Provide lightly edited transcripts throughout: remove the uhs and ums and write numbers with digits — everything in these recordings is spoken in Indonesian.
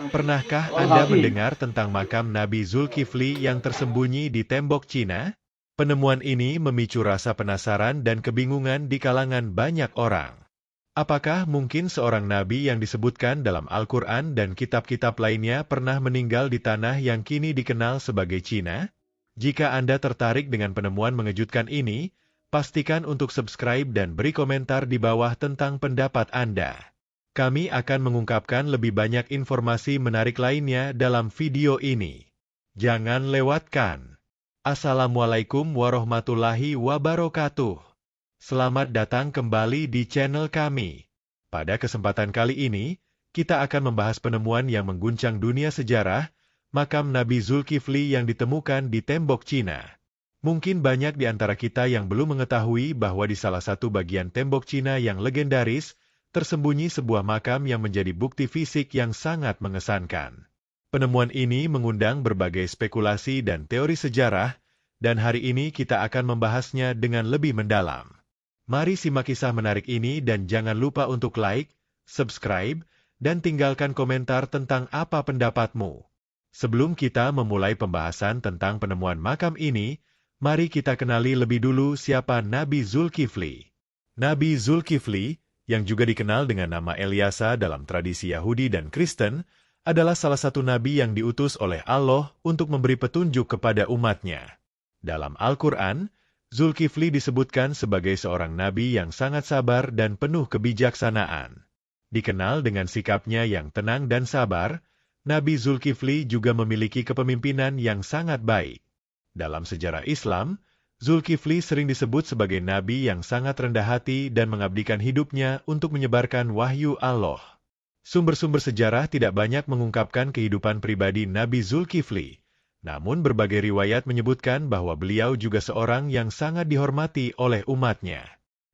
Pernahkah Anda mendengar tentang makam Nabi Zulkifli yang tersembunyi di tembok Cina? Penemuan ini memicu rasa penasaran dan kebingungan di kalangan banyak orang. Apakah mungkin seorang nabi yang disebutkan dalam Al-Quran dan kitab-kitab lainnya pernah meninggal di tanah yang kini dikenal sebagai Cina? Jika Anda tertarik dengan penemuan mengejutkan ini, pastikan untuk subscribe dan beri komentar di bawah tentang pendapat Anda. Kami akan mengungkapkan lebih banyak informasi menarik lainnya dalam video ini. Jangan lewatkan. Assalamualaikum warahmatullahi wabarakatuh. Selamat datang kembali di channel kami. Pada kesempatan kali ini, kita akan membahas penemuan yang mengguncang dunia sejarah, makam Nabi Zulkifli yang ditemukan di tembok Cina. Mungkin banyak di antara kita yang belum mengetahui bahwa di salah satu bagian tembok Cina yang legendaris, tersembunyi sebuah makam yang menjadi bukti fisik yang sangat mengesankan. Penemuan ini mengundang berbagai spekulasi dan teori sejarah, dan hari ini kita akan membahasnya dengan lebih mendalam. Mari simak kisah menarik ini dan jangan lupa untuk like, subscribe, dan tinggalkan komentar tentang apa pendapatmu. Sebelum kita memulai pembahasan tentang penemuan makam ini, mari kita kenali lebih dulu siapa Nabi Zulkifli. Nabi Zulkifli, yang juga dikenal dengan nama Elyasa dalam tradisi Yahudi dan Kristen, adalah salah satu nabi yang diutus oleh Allah untuk memberi petunjuk kepada umatnya. Dalam Al-Quran, Zulkifli disebutkan sebagai seorang nabi yang sangat sabar dan penuh kebijaksanaan. Dikenal dengan sikapnya yang tenang dan sabar, Nabi Zulkifli juga memiliki kepemimpinan yang sangat baik. Dalam sejarah Islam, Zulkifli sering disebut sebagai nabi yang sangat rendah hati dan mengabdikan hidupnya untuk menyebarkan wahyu Allah. Sumber-sumber sejarah tidak banyak mengungkapkan kehidupan pribadi Nabi Zulkifli. Namun berbagai riwayat menyebutkan bahwa beliau juga seorang yang sangat dihormati oleh umatnya.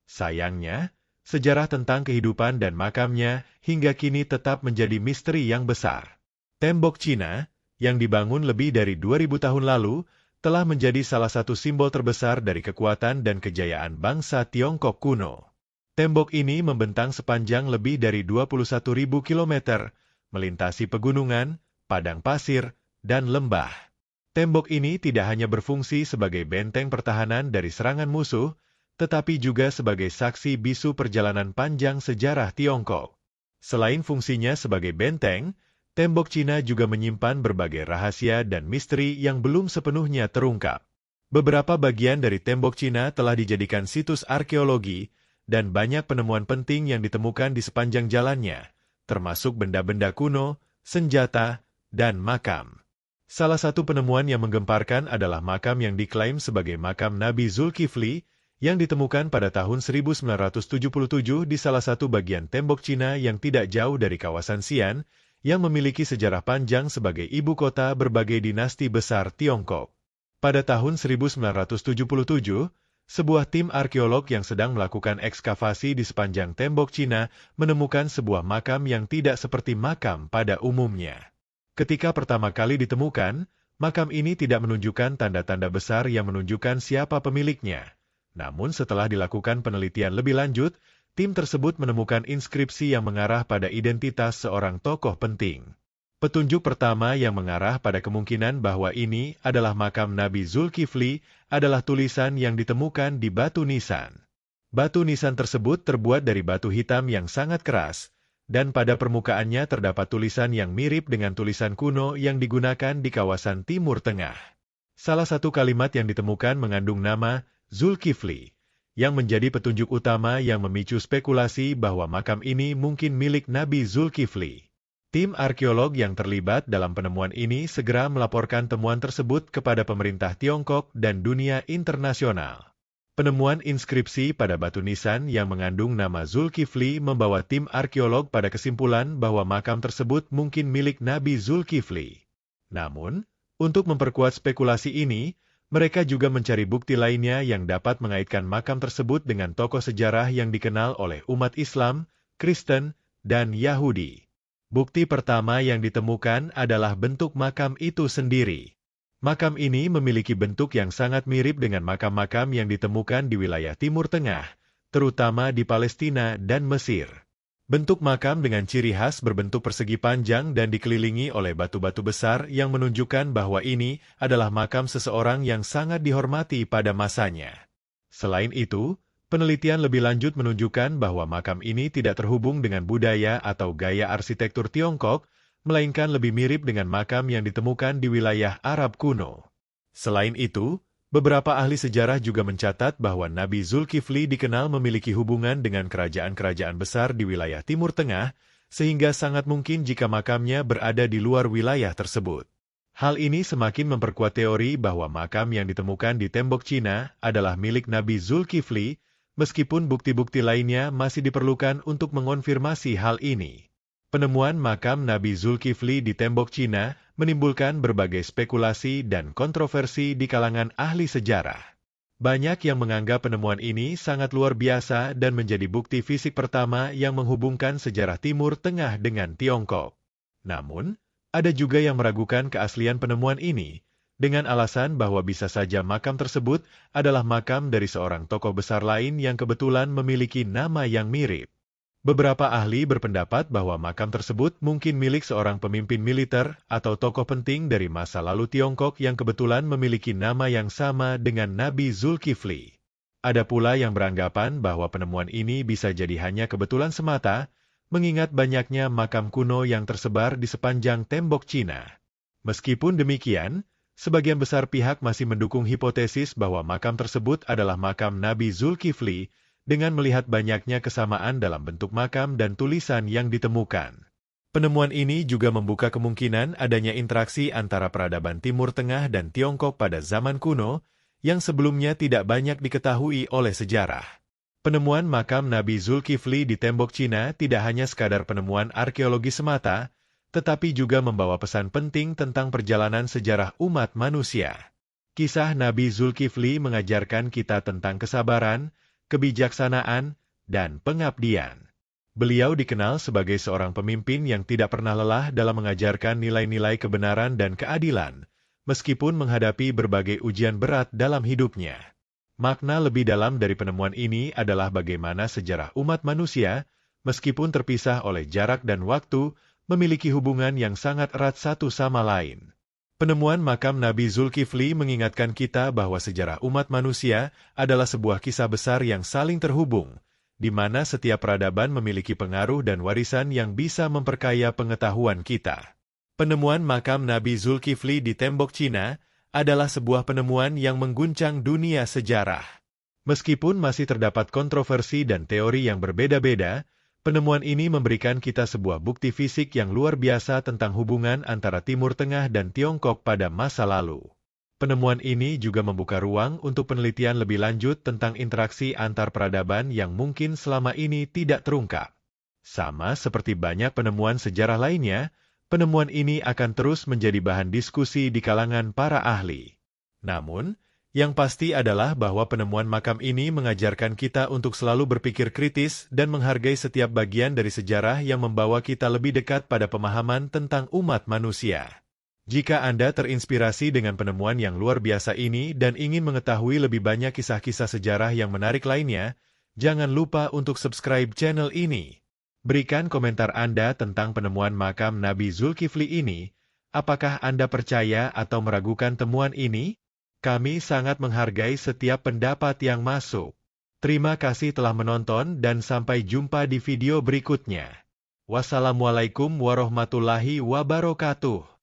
Sayangnya, sejarah tentang kehidupan dan makamnya hingga kini tetap menjadi misteri yang besar. Tembok Cina, yang dibangun lebih dari 2000 tahun lalu, telah menjadi salah satu simbol terbesar dari kekuatan dan kejayaan bangsa Tiongkok kuno. Tembok ini membentang sepanjang lebih dari 21.000 kilometer, melintasi pegunungan, padang pasir, dan lembah. Tembok ini tidak hanya berfungsi sebagai benteng pertahanan dari serangan musuh, tetapi juga sebagai saksi bisu perjalanan panjang sejarah Tiongkok. Selain fungsinya sebagai benteng, tembok Cina juga menyimpan berbagai rahasia dan misteri yang belum sepenuhnya terungkap. Beberapa bagian dari tembok Cina telah dijadikan situs arkeologi, dan banyak penemuan penting yang ditemukan di sepanjang jalannya, termasuk benda-benda kuno, senjata, dan makam. Salah satu penemuan yang menggemparkan adalah makam yang diklaim sebagai makam Nabi Zulkifli, yang ditemukan pada tahun 1977 di salah satu bagian tembok Cina yang tidak jauh dari kawasan Xi'an, yang memiliki sejarah panjang sebagai ibu kota berbagai dinasti besar Tiongkok. Pada tahun 1977, sebuah tim arkeolog yang sedang melakukan ekskavasi di sepanjang tembok Cina menemukan sebuah makam yang tidak seperti makam pada umumnya. Ketika pertama kali ditemukan, makam ini tidak menunjukkan tanda-tanda besar yang menunjukkan siapa pemiliknya. Namun setelah dilakukan penelitian lebih lanjut, tim tersebut menemukan inskripsi yang mengarah pada identitas seorang tokoh penting. Petunjuk pertama yang mengarah pada kemungkinan bahwa ini adalah makam Nabi Zulkifli adalah tulisan yang ditemukan di batu nisan. Batu nisan tersebut terbuat dari batu hitam yang sangat keras, dan pada permukaannya terdapat tulisan yang mirip dengan tulisan kuno yang digunakan di kawasan Timur Tengah. Salah satu kalimat yang ditemukan mengandung nama Zulkifli, yang menjadi petunjuk utama yang memicu spekulasi bahwa makam ini mungkin milik Nabi Zulkifli. Tim arkeolog yang terlibat dalam penemuan ini segera melaporkan temuan tersebut kepada pemerintah Tiongkok dan dunia internasional. Penemuan inskripsi pada batu nisan yang mengandung nama Zulkifli membawa tim arkeolog pada kesimpulan bahwa makam tersebut mungkin milik Nabi Zulkifli. Namun, untuk memperkuat spekulasi ini, mereka juga mencari bukti lainnya yang dapat mengaitkan makam tersebut dengan tokoh sejarah yang dikenal oleh umat Islam, Kristen, dan Yahudi. Bukti pertama yang ditemukan adalah bentuk makam itu sendiri. Makam ini memiliki bentuk yang sangat mirip dengan makam-makam yang ditemukan di wilayah Timur Tengah, terutama di Palestina dan Mesir. Bentuk makam dengan ciri khas berbentuk persegi panjang dan dikelilingi oleh batu-batu besar yang menunjukkan bahwa ini adalah makam seseorang yang sangat dihormati pada masanya. Selain itu, penelitian lebih lanjut menunjukkan bahwa makam ini tidak terhubung dengan budaya atau gaya arsitektur Tiongkok, melainkan lebih mirip dengan makam yang ditemukan di wilayah Arab kuno. Selain itu, beberapa ahli sejarah juga mencatat bahwa Nabi Zulkifli dikenal memiliki hubungan dengan kerajaan-kerajaan besar di wilayah Timur Tengah, sehingga sangat mungkin jika makamnya berada di luar wilayah tersebut. Hal ini semakin memperkuat teori bahwa makam yang ditemukan di tembok Cina adalah milik Nabi Zulkifli, meskipun bukti-bukti lainnya masih diperlukan untuk mengonfirmasi hal ini. Penemuan makam Nabi Zulkifli di tembok Cina menimbulkan berbagai spekulasi dan kontroversi di kalangan ahli sejarah. Banyak yang menganggap penemuan ini sangat luar biasa dan menjadi bukti fisik pertama yang menghubungkan sejarah Timur Tengah dengan Tiongkok. Namun, ada juga yang meragukan keaslian penemuan ini, dengan alasan bahwa bisa saja makam tersebut adalah makam dari seorang tokoh besar lain yang kebetulan memiliki nama yang mirip. Beberapa ahli berpendapat bahwa makam tersebut mungkin milik seorang pemimpin militer atau tokoh penting dari masa lalu Tiongkok yang kebetulan memiliki nama yang sama dengan Nabi Zulkifli. Ada pula yang beranggapan bahwa penemuan ini bisa jadi hanya kebetulan semata, mengingat banyaknya makam kuno yang tersebar di sepanjang tembok Cina. Meskipun demikian, sebagian besar pihak masih mendukung hipotesis bahwa makam tersebut adalah makam Nabi Zulkifli, dengan melihat banyaknya kesamaan dalam bentuk makam dan tulisan yang ditemukan. Penemuan ini juga membuka kemungkinan adanya interaksi antara peradaban Timur Tengah dan Tiongkok pada zaman kuno, yang sebelumnya tidak banyak diketahui oleh sejarah. Penemuan makam Nabi Zulkifli di tembok Cina tidak hanya sekadar penemuan arkeologi semata, tetapi juga membawa pesan penting tentang perjalanan sejarah umat manusia. Kisah Nabi Zulkifli mengajarkan kita tentang kesabaran, kebijaksanaan, dan pengabdian. Beliau dikenal sebagai seorang pemimpin yang tidak pernah lelah dalam mengajarkan nilai-nilai kebenaran dan keadilan, meskipun menghadapi berbagai ujian berat dalam hidupnya. Makna lebih dalam dari penemuan ini adalah bagaimana sejarah umat manusia, meskipun terpisah oleh jarak dan waktu, memiliki hubungan yang sangat erat satu sama lain. Penemuan makam Nabi Zulkifli mengingatkan kita bahwa sejarah umat manusia adalah sebuah kisah besar yang saling terhubung, di mana setiap peradaban memiliki pengaruh dan warisan yang bisa memperkaya pengetahuan kita. Penemuan makam Nabi Zulkifli di tembok Cina adalah sebuah penemuan yang mengguncang dunia sejarah. Meskipun masih terdapat kontroversi dan teori yang berbeda-beda, penemuan ini memberikan kita sebuah bukti fisik yang luar biasa tentang hubungan antara Timur Tengah dan Tiongkok pada masa lalu. Penemuan ini juga membuka ruang untuk penelitian lebih lanjut tentang interaksi antar peradaban yang mungkin selama ini tidak terungkap. Sama seperti banyak penemuan sejarah lainnya, penemuan ini akan terus menjadi bahan diskusi di kalangan para ahli. Namun, yang pasti adalah bahwa penemuan makam ini mengajarkan kita untuk selalu berpikir kritis dan menghargai setiap bagian dari sejarah yang membawa kita lebih dekat pada pemahaman tentang umat manusia. Jika Anda terinspirasi dengan penemuan yang luar biasa ini dan ingin mengetahui lebih banyak kisah-kisah sejarah yang menarik lainnya, jangan lupa untuk subscribe channel ini. Berikan komentar Anda tentang penemuan makam Nabi Zulkifli ini. Apakah Anda percaya atau meragukan temuan ini? Kami sangat menghargai setiap pendapat yang masuk. Terima kasih telah menonton dan sampai jumpa di video berikutnya. Wassalamualaikum warahmatullahi wabarakatuh.